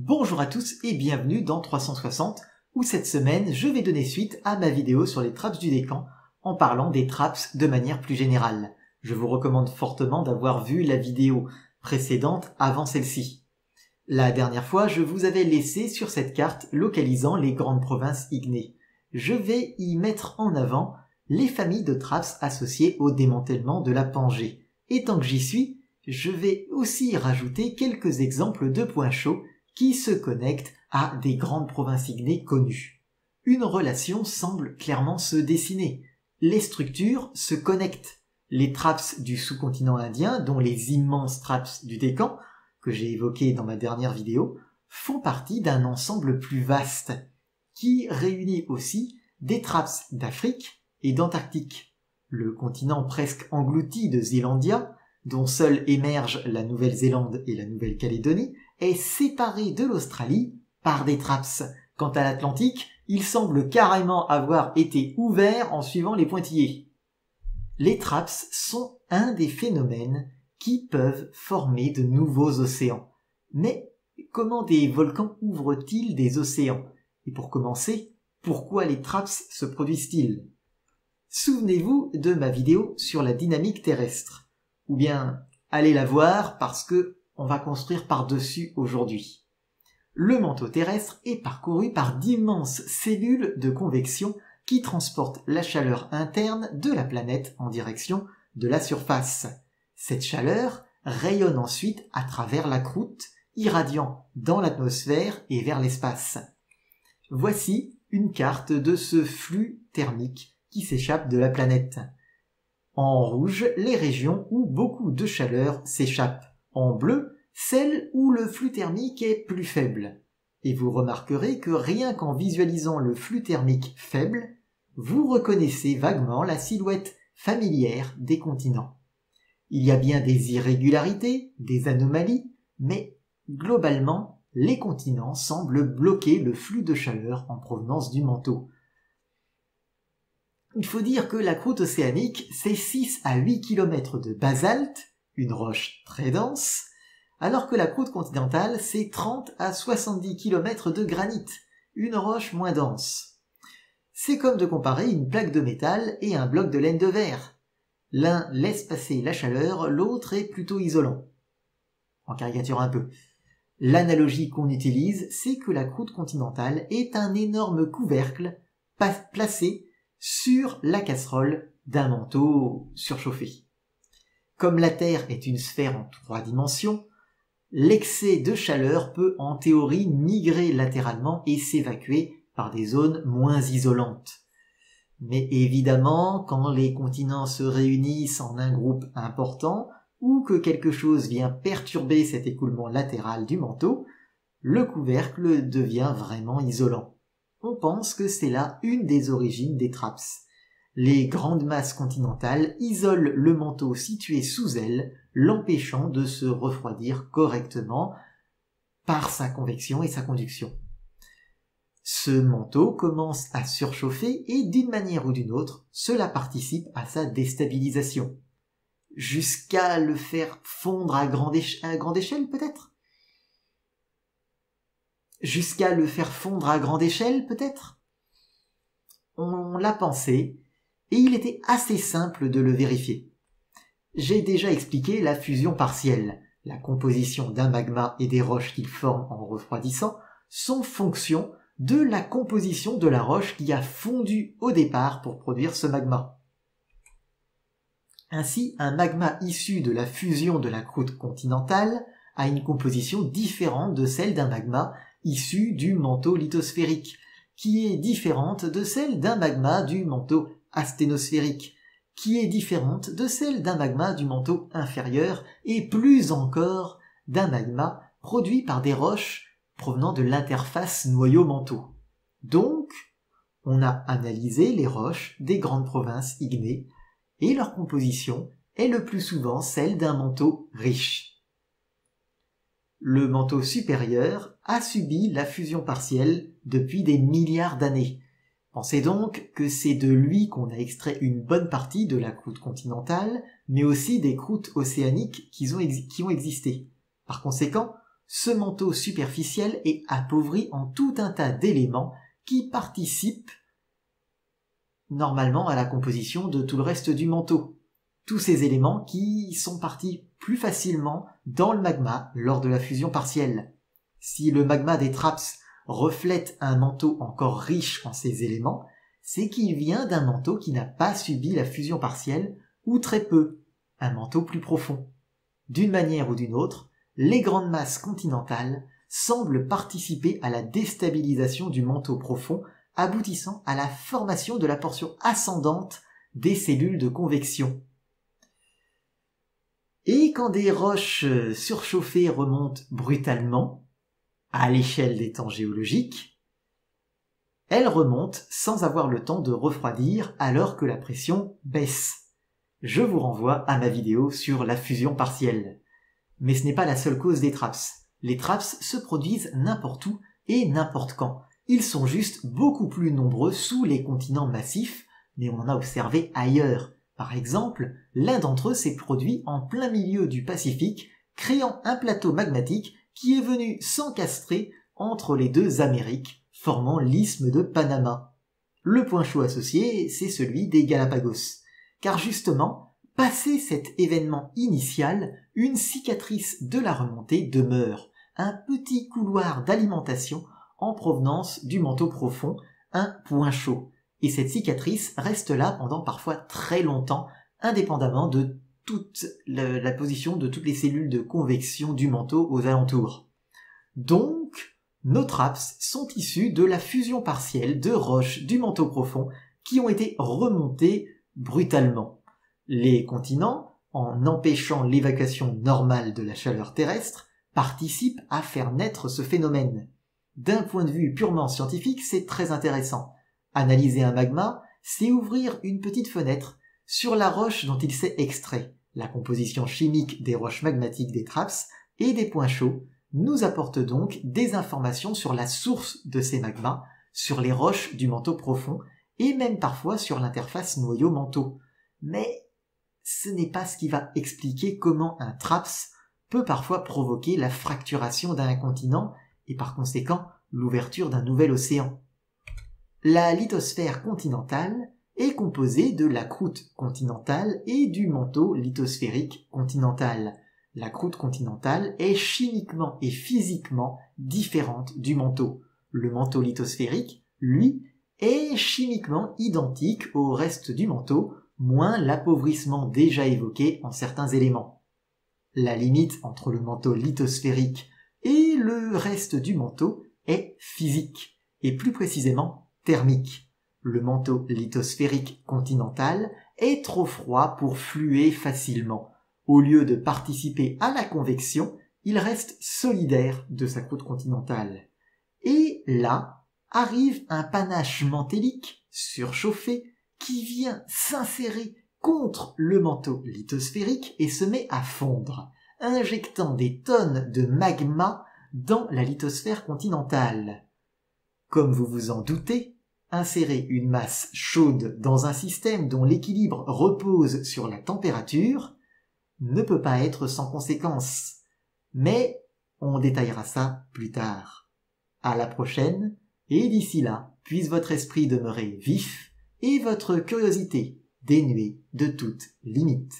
Bonjour à tous et bienvenue dans 360 où cette semaine je vais donner suite à ma vidéo sur les traps du Dekkan en parlant des traps de manière plus générale. Je vous recommande fortement d'avoir vu la vidéo précédente avant celle-ci. La dernière fois, je vous avais laissé sur cette carte localisant les grandes provinces ignées. Je vais y mettre en avant les familles de traps associées au démantèlement de la Pangée. Et tant que j'y suis, je vais aussi y rajouter quelques exemples de points chauds qui se connectent à des grandes provinces ignées connues. Une relation semble clairement se dessiner. Les structures se connectent. Les traps du sous-continent indien, dont les immenses traps du Dekkan, que j'ai évoqués dans ma dernière vidéo, font partie d'un ensemble plus vaste, qui réunit aussi des traps d'Afrique et d'Antarctique. Le continent presque englouti de Zealandia, dont seuls émergent la Nouvelle-Zélande et la Nouvelle-Calédonie, est séparé de l'Australie par des traps. Quant à l'Atlantique, il semble carrément avoir été ouvert en suivant les pointillés. Les traps sont un des phénomènes qui peuvent former de nouveaux océans. Mais comment des volcans ouvrent-ils des océans? Et pour commencer, pourquoi les traps se produisent-ils? Souvenez-vous de ma vidéo sur la dynamique terrestre. Ou bien, allez la voir parce que on va construire par-dessus aujourd'hui. Le manteau terrestre est parcouru par d'immenses cellules de convection qui transportent la chaleur interne de la planète en direction de la surface. Cette chaleur rayonne ensuite à travers la croûte, irradiant dans l'atmosphère et vers l'espace. Voici une carte de ce flux thermique qui s'échappe de la planète. En rouge, les régions où beaucoup de chaleur s'échappe. En bleu, celles où le flux thermique est plus faible. Et vous remarquerez que rien qu'en visualisant le flux thermique faible, vous reconnaissez vaguement la silhouette familière des continents. Il y a bien des irrégularités, des anomalies, mais globalement, les continents semblent bloquer le flux de chaleur en provenance du manteau. Il faut dire que la croûte océanique, c'est 6 à 8 km de basalte, une roche très dense, alors que la croûte continentale, c'est 30 à 70 km de granit, une roche moins dense. C'est comme de comparer une plaque de métal et un bloc de laine de verre. L'un laisse passer la chaleur, l'autre est plutôt isolant. En caricature un peu. L'analogie qu'on utilise, c'est que la croûte continentale est un énorme couvercle placé sur la casserole d'un manteau surchauffé. Comme la Terre est une sphère en 3 dimensions, l'excès de chaleur peut en théorie migrer latéralement et s'évacuer par des zones moins isolantes. Mais évidemment, quand les continents se réunissent en un groupe important, ou que quelque chose vient perturber cet écoulement latéral du manteau, le couvercle devient vraiment isolant. On pense que c'est là une des origines des traps. Les grandes masses continentales isolent le manteau situé sous elles, l'empêchant de se refroidir correctement par sa convection et sa conduction. Ce manteau commence à surchauffer et d'une manière ou d'une autre, cela participe à sa déstabilisation. Jusqu'à le faire fondre à grande échelle peut-être? Jusqu'à le faire fondre à grande échelle peut-être? On l'a pensé, et il était assez simple de le vérifier. J'ai déjà expliqué la fusion partielle, la composition d'un magma et des roches qu'il forme en refroidissant, sont fonction de la composition de la roche qui a fondu au départ pour produire ce magma. Ainsi, un magma issu de la fusion de la croûte continentale a une composition différente de celle d'un magma issu du manteau lithosphérique, qui est différente de celle d'un magma du manteau asténosphérique, qui est différente de celle d'un magma du manteau inférieur et plus encore d'un magma produit par des roches provenant de l'interface noyau-manteau. Donc, on a analysé les roches des grandes provinces ignées et leur composition est le plus souvent celle d'un manteau riche. Le manteau supérieur a subi la fusion partielle depuis des milliards d'années. Pensez donc que c'est de lui qu'on a extrait une bonne partie de la croûte continentale, mais aussi des croûtes océaniques qui ont existé. Par conséquent, ce manteau superficiel est appauvri en tout un tas d'éléments qui participent normalement à la composition de tout le reste du manteau. Tous ces éléments qui sont partis plus facilement dans le magma lors de la fusion partielle. Si le magma des TRAPS reflète un manteau encore riche en ces éléments, c'est qu'il vient d'un manteau qui n'a pas subi la fusion partielle, ou très peu, un manteau plus profond. D'une manière ou d'une autre, les grandes masses continentales semblent participer à la déstabilisation du manteau profond, aboutissant à la formation de la portion ascendante des cellules de convection. Et quand des roches surchauffées remontent brutalement, à l'échelle des temps géologiques, elles remontent sans avoir le temps de refroidir alors que la pression baisse. Je vous renvoie à ma vidéo sur la fusion partielle. Mais ce n'est pas la seule cause des TRAPS. Les TRAPS se produisent n'importe où et n'importe quand. Ils sont juste beaucoup plus nombreux sous les continents massifs, mais on en a observé ailleurs. Par exemple, l'un d'entre eux s'est produit en plein milieu du Pacifique, créant un plateau magmatique qui est venu s'encastrer entre les deux Amériques, formant l'isthme de Panama. Le point chaud associé, c'est celui des Galapagos. Car justement, passé cet événement initial, une cicatrice de la remontée demeure, un petit couloir d'alimentation en provenance du manteau profond, un point chaud. Et cette cicatrice reste là pendant parfois très longtemps, indépendamment de toute la position de toutes les cellules de convection du manteau aux alentours. Donc, nos TRAPS sont issus de la fusion partielle de roches du manteau profond qui ont été remontées brutalement. Les continents, en empêchant l'évacuation normale de la chaleur terrestre, participent à faire naître ce phénomène. D'un point de vue purement scientifique, c'est très intéressant. Analyser un magma, c'est ouvrir une petite fenêtre sur la roche dont il s'est extrait. La composition chimique des roches magmatiques des TRAPS et des points chauds nous apporte donc des informations sur la source de ces magmas, sur les roches du manteau profond et même parfois sur l'interface noyau-manteau. Mais ce n'est pas ce qui va expliquer comment un TRAPS peut parfois provoquer la fracturation d'un continent et par conséquent l'ouverture d'un nouvel océan. La lithosphère continentale est composée de la croûte continentale et du manteau lithosphérique continental. La croûte continentale est chimiquement et physiquement différente du manteau. Le manteau lithosphérique, lui, est chimiquement identique au reste du manteau, moins l'appauvrissement déjà évoqué en certains éléments. La limite entre le manteau lithosphérique et le reste du manteau est physique, et plus précisément thermique. Le manteau lithosphérique continental est trop froid pour fluer facilement. Au lieu de participer à la convection, il reste solidaire de sa croûte continentale. Et là arrive un panache mantélique surchauffé qui vient s'insérer contre le manteau lithosphérique et se met à fondre, injectant des tonnes de magma dans la lithosphère continentale. Comme vous vous en doutez, insérer une masse chaude dans un système dont l'équilibre repose sur la température ne peut pas être sans conséquences. Mais on détaillera ça plus tard. À la prochaine, et d'ici là, puisse votre esprit demeurer vif et votre curiosité dénuée de toute limite.